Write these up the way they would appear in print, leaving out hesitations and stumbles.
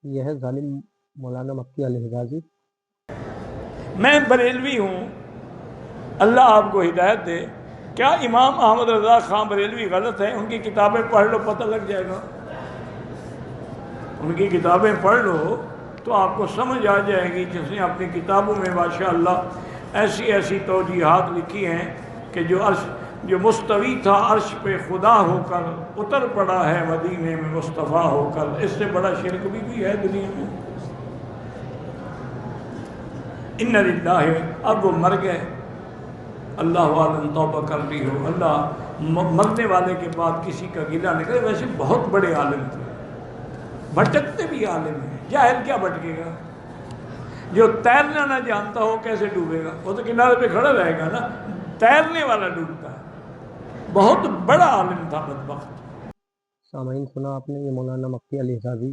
یہ ہے ظالم مولانا مکی الحجازی۔ میں بریلوی ہوں، اللہ آپ کو ہدایت دے۔ کیا امام احمد رضا خان بریلوی غلط ہیں؟ ان کی کتابیں پڑھ لو، پتہ لگ جائے گا۔ ان کی کتابیں پڑھ لو تو آپ کو سمجھ آ جائے گی، جس نے اپنی کتابوں میں ماشاءاللہ ایسی ایسی توجیحات لکھی ہیں کہ جو مستوی تھا عرش پہ خدا ہو کر اتر پڑا ہے مدینے میں مصطفیٰ ہو کر، اس سے بڑا شرک بھی کوئی ہے دنیا میں؟ ان للہ، اب وہ مر گئے، اللہ عالم توبہ کر لی ہو، اللہ مرنے والے کے بعد کسی کا گلہ نہیں کرے۔ ویسے بہت بڑے عالم تھے، بھٹکتے بھی عالم ہیں، جاہل کیا بھٹکے گا؟ جو تیرنا نہ جانتا ہو کیسے ڈوبے گا؟ وہ تو کنارے پہ کھڑا رہے گا نا، تیرنے والا ڈوبتا ہے۔ بہت بڑا عالم تھا بدبخت۔ سامعین، سنا آپ نے یہ مولانا مکی الحجازی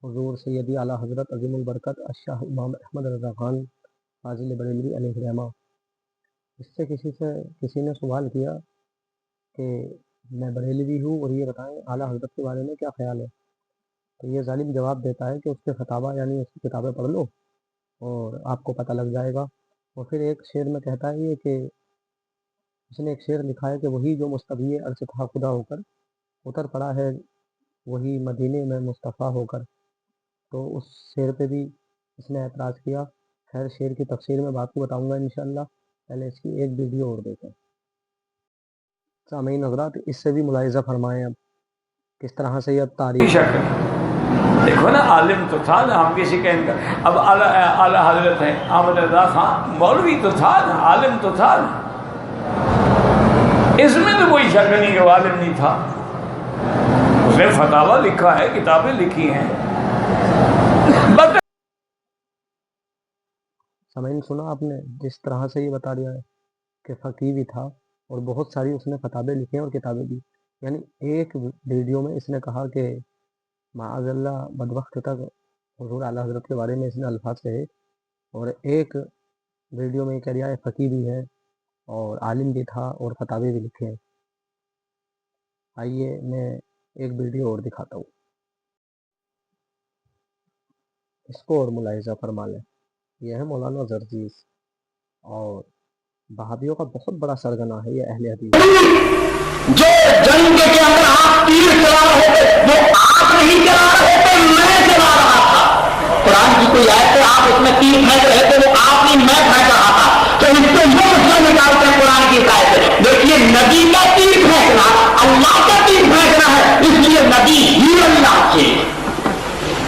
حضور سیدی اعلیٰ حضرت عظیم البرکت الشاہ امام احمد رضا خان فاضل بریلوی علیہ الرحمہ۔ اس سے کسی نے سوال کیا کہ میں بریلوی ہوں اور یہ بتائیں اعلیٰ حضرت کے بارے میں کیا خیال ہے؟ تو یہ ظالم جواب دیتا ہے کہ اس کے فتاویٰ یعنی اس کی کتابیں پڑھ لو اور آپ کو پتہ لگ جائے گا۔ اور پھر ایک شعر میں کہتا ہے یہ کہ اس نے ایک شعر لکھا ہے کہ وہی جو مستوی عرش تھا خدا ہو کر اتر پڑا ہے وہی مدینے میں مصطفیٰ ہو کر۔ تو اس شعر پہ بھی اس نے اعتراض کیا۔ خیر، شعر کی تفسیر میں بات کو بتاؤں گا انشاءاللہ، پہلے اس کی ایک ویڈیو اور دیکھیں۔ سامعین حضرات، اس سے بھی ملاحظہ فرمائیں اب کس طرح سے یہ تاریخ دیکھو نا، عالم تو تھا نا، ہم کسی کا انکار۔ اب اعلیٰ حضرت ہیں احمد رضا خان، مولوی تو تھا نا، عالم تو تھا نا، اس میں تو کوئی شک نہیں کہ وہ عالم نہیں تھا۔ اس نے فتاویٰ لکھا ہے، کتابیں لکھی ہیں۔ سامعین، سنا آپ نے جس طرح سے یہ بتا دیا ہے کہ فقیہ بھی تھا اور بہت ساری اس نے فتاوی لکھی ہیں اور کتابیں بھی۔ یعنی ایک ویڈیو میں اس نے کہا کہ معاذ اللہ بدبخت تک حضور اعلیٰ حضرت کے بارے میں اس نے الفاظ کہے، اور ایک ویڈیو میں یہ کہہ رہا ہے فقیہ بھی ہے اور عالم بھی تھا اور فتاوی بھی لکھے ہیں۔ آئیے میں ایک ویڈیو اور دکھاتا ہوں، اس کو اور ملاحظہ فرما لیں۔ یہ ہے مولانا زرزیز، اور بہادیوں کا بہت بڑا سرگنا ہے یہ اہل حدیث۔ جو جنگ کے اندر آپ تیر چلا رہے تھے وہ آپ نہیں چلا رہے تھے، میں چلا رہا تھا۔ قرآن کی کوئی آیت ہے آپ اس میں تیر پھینک رہے تھے، وہ آپ نہیں میں پھینک رہا تھا۔ تو اس کو یہ مسئلہ نکالتے ہیں قرآن کی آیت سے۔ دیکھیے، نبی کا تیر پھینکنا اللہ کا تیر پھینکنا ہے، اس لیے نبی ہی اللہ سے،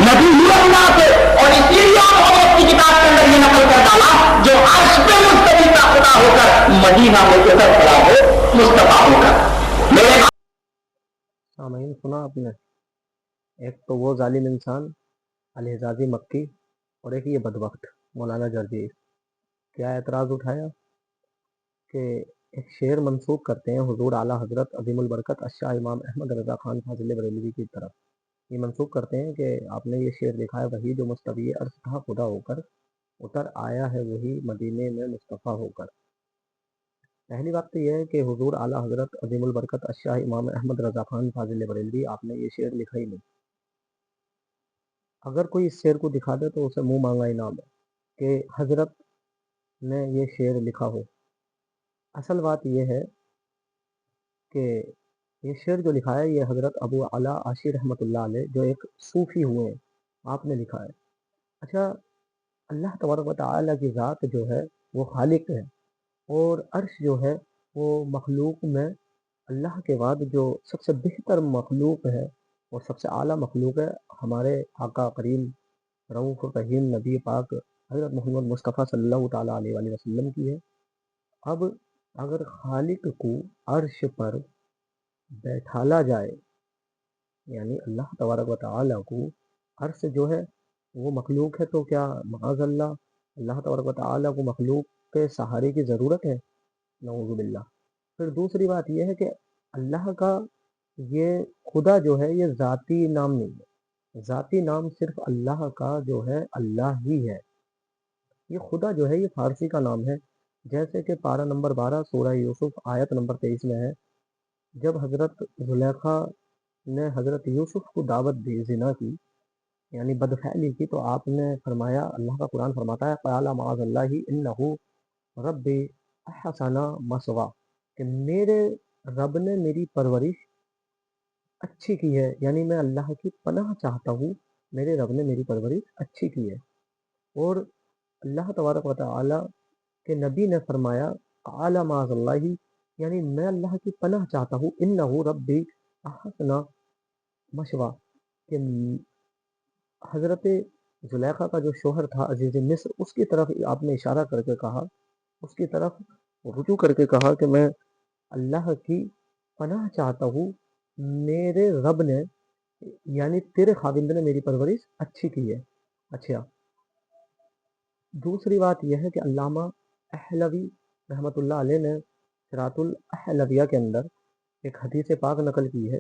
نبی ہی اللہ سے۔ اور اسی لیے آپ کی کتاب کے اندر یہ نقل کر ڈالا جو عرش پہ مستوی کا خدا ہو کر مدینہ میں اتر پڑا ہو مصطفیٰ ہو کر۔ میرے سامعین، سنا آپ نے، ایک تو وہ ظالم انسان الحجازی مکی اور ایک یہ بدبخت مولانا زرزیز۔ کیا اعتراض اٹھایا کہ ایک شعر منسوب کرتے ہیں حضور اعلیٰ حضرت عظیم البرکت الشاہ امام احمد رضا خان فاضل بریلوی کی طرف۔ یہ منسوب کرتے ہیں کہ آپ نے یہ شعر لکھا ہے وہی جو مستوی عرش تھا خدا ہو کر اتر آیا ہے وہی مدینے میں مصطفیٰ ہو کر۔ پہلی بات تو یہ ہے کہ حضور اعلیٰ حضرت عظیم البرکت الشاہ امام احمد رضا خان فاضل بریلوی آپ نے یہ شعر لکھا ہی نہیں۔ اگر کوئی اس شعر کو دکھا دے تو اسے منہ مانگا انعام ہے کہ حضرت نے یہ شعر لکھا ہو۔ اصل بات یہ ہے کہ یہ شعر جو لکھا ہے یہ حضرت ابو اعلیٰ عاشی رحمۃ اللہ علیہ جو ایک صوفی ہوئے ہیں آپ نے لکھا ہے۔ اچھا، اللہ تبارک و تعالیٰ کی ذات جو ہے وہ خالق ہے، اور عرش جو ہے وہ مخلوق میں اللہ کے بعد جو سب سے بہتر مخلوق ہے اور سب سے اعلیٰ مخلوق ہے ہمارے آقا کریم رؤوف رحیم نبی پاک حضرت محمد مصطفیٰ صلی اللہ تعالیٰ علیہ وآلہ وسلم کی ہے۔ اب اگر خالق کو عرش پر بیٹھالا جائے، یعنی اللہ تبارک و تعالیٰ کو عرش جو ہے وہ مخلوق ہے، تو کیا معاذ اللہ اللہ تبارک و تعالیٰ کو مخلوق کے سہارے کی ضرورت ہے؟ نعوذ باللہ۔ پھر دوسری بات یہ ہے کہ اللہ کا یہ خدا جو ہے یہ ذاتی نام نہیں ہے، ذاتی نام صرف اللہ کا جو ہے اللہ ہی ہے۔ یہ خدا جو ہے یہ فارسی کا نام ہے، جیسے کہ پارہ نمبر 12 سورہ یوسف آیت نمبر 23 میں ہے، جب حضرت زلیخا نے حضرت یوسف کو دعوت دی زنا کی یعنی بدفعلی کی، تو آپ نے فرمایا، اللہ کا قرآن فرماتا ہے قال معاذ اللہ انہ رب احسن مثوا، کہ میرے رب نے میری پرورش اچھی کی ہے، یعنی میں اللہ کی پناہ چاہتا ہوں، میرے رب نے میری پرورش اچھی کی ہے۔ اور اللہ تبارک و تعالی کے نبی نے فرمایا قال معاذ اللہ، یعنی میں اللہ کی پناہ چاہتا ہوں، انہ ربی احسن مثوا، کہ حضرت زلیخا کا جو شوہر تھا عزیز مصر، اس کی طرف آپ نے اشارہ کر کے کہا، اس کی طرف رجوع کر کے کہا کہ میں اللہ کی پناہ چاہتا ہوں، میرے رب نے یعنی تیرے خاوند نے میری پرورش اچھی کی ہے۔ اچھا، دوسری بات یہ ہے کہ علامہ احلوی رحمۃ اللہ علیہ نے صراط الاحلویہ کے اندر ایک حدیث پاک نقل کی ہے،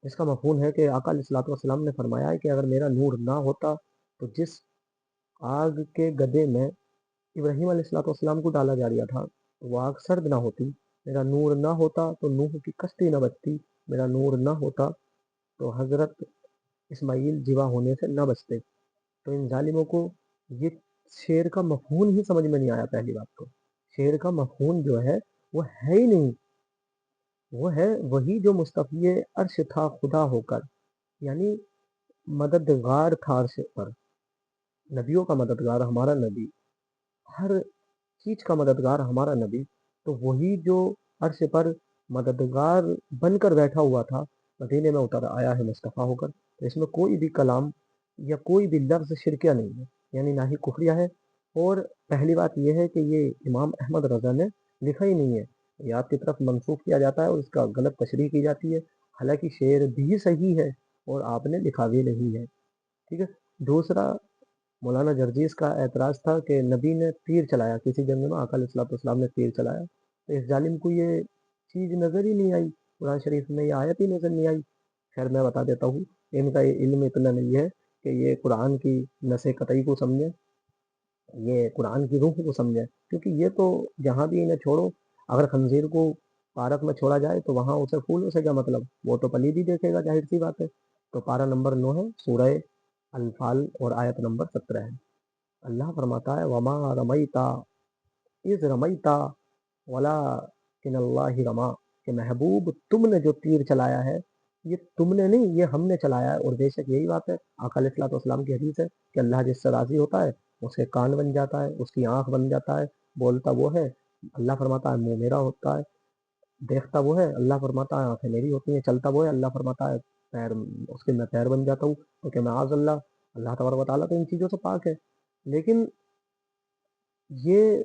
جس کا مفہوم ہے کہ آقا علیہ الصلوۃ والسلام نے فرمایا ہے کہ اگر میرا نور نہ ہوتا تو جس آگ کے گدے میں ابراہیم علیہ الصلوۃ والسلام کو ڈالا جا رہا تھا وہ آگ سرد نہ ہوتی، میرا نور نہ ہوتا تو نوح کی کشتی نہ بچتی، میرا نور نہ ہوتا تو حضرت اسماعیل جوا ہونے سے نہ بچتے۔ تو ان ظالموں کو یہ شعر کا مفہوم ہی سمجھ میں نہیں آیا۔ پہلی بات تو شعر کا مفہوم جو ہے وہ ہے ہی نہیں، وہ ہے وہی جو مصطفی عرش تھا خدا ہو کر، یعنی مددگار تھا عرش پر، نبیوں کا مددگار ہمارا نبی، ہر چیز کا مددگار ہمارا نبی، تو وہی جو عرش پر مددگار بن کر بیٹھا ہوا تھا مدینے میں اتر آیا ہے مصطفیٰ ہو کر۔ تو اس میں کوئی بھی کلام یا کوئی بھی لفظ شرکیہ نہیں ہے، یعنی نہ ہی کفریہ ہے۔ اور پہلی بات یہ ہے کہ یہ امام احمد رضا نے لکھا ہی نہیں ہے، یہ آپ کی طرف منسوخ کیا جاتا ہے اور اس کا غلط تشریح کی جاتی ہے، حالانکہ شعر بھی صحیح ہے اور آپ نے لکھا بھی نہیں ہے۔ ٹھیک ہے۔ دوسرا، مولانا جرجیس کا اعتراض تھا کہ نبی نے تیر چلایا کسی جنگ میں، آقا علیہ الصلوۃ والسلام نے تیر چلایا، تو اس ظالم کو یہ چیز نظر ہی نہیں آئی، قرآن شریف میں یہ آیت ہی نظر نہیں آئی۔ خیر میں بتا دیتا ہوں، ان کا یہ علم اتنا نہیں ہے کہ یہ قرآن کی نص قطعی کو سمجھیں، یہ قرآن کی روح کو سمجھیں، کیونکہ یہ تو جہاں بھی انہیں چھوڑو، اگر خنزیر کو پارک میں چھوڑا جائے تو وہاں اسے پھولوں سے کیا مطلب، وہ تو پلید ہی دیکھے گا، ظاہر سی بات ہے۔ تو پارہ نمبر 9 ہے، سورہ انفال اور آیت نمبر 17 ہے۔ اللہ فرماتا ہے وما رمیتا اذ رمیتا ولکن اللہ رما، کہ محبوب تم نے جو تیر چلایا ہے یہ تم نے نہیں، یہ ہم نے چلایا ہے۔ اور بے شک یہی بات ہے، آقا علیہ الصلوۃ والسلام کی حدیث ہے کہ اللہ جس سے راضی ہوتا ہے اس کے کان بن جاتا ہے، اس کی آنکھ بن جاتا ہے، بولتا وہ ہے، اللہ فرماتا ہے منہ میرا ہوتا ہے، دیکھتا وہ ہے، اللہ فرماتا ہے آنکھیں میری ہوتی ہیں، چلتا وہ ہے، اللہ فرماتا ہے پیر اس کے میں پیر بن جاتا ہوں، کیونکہ معاذ اللہ، اللہ تبارک و تعالیٰ تو ان چیزوں سے پاک ہے۔ لیکن یہ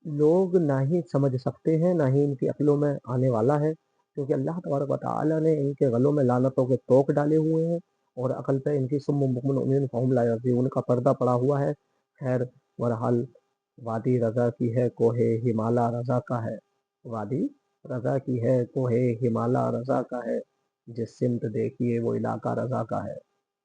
لوگ نہ ہی سمجھ سکتے ہیں، نہ ہی ان کی عقلوں میں آنے والا ہے، کیونکہ اللہ تبارک و تعالیٰ نے ان کے غلوں میں لعنتوں کے توق ڈالے ہوئے ہیں، اور عقل پہ ان کی سم بکم عمیٌ فہم لا یرجعون کا پردہ پڑا ہوا ہے۔ خیر بہرحال، وادی رضا کی ہے کوہ ہمالا رضا کا ہے، وادی رضا کی ہے کوہ ہمالا رضا کا ہے، جس سمت دیکھیے وہ علاقہ رضا کا ہے۔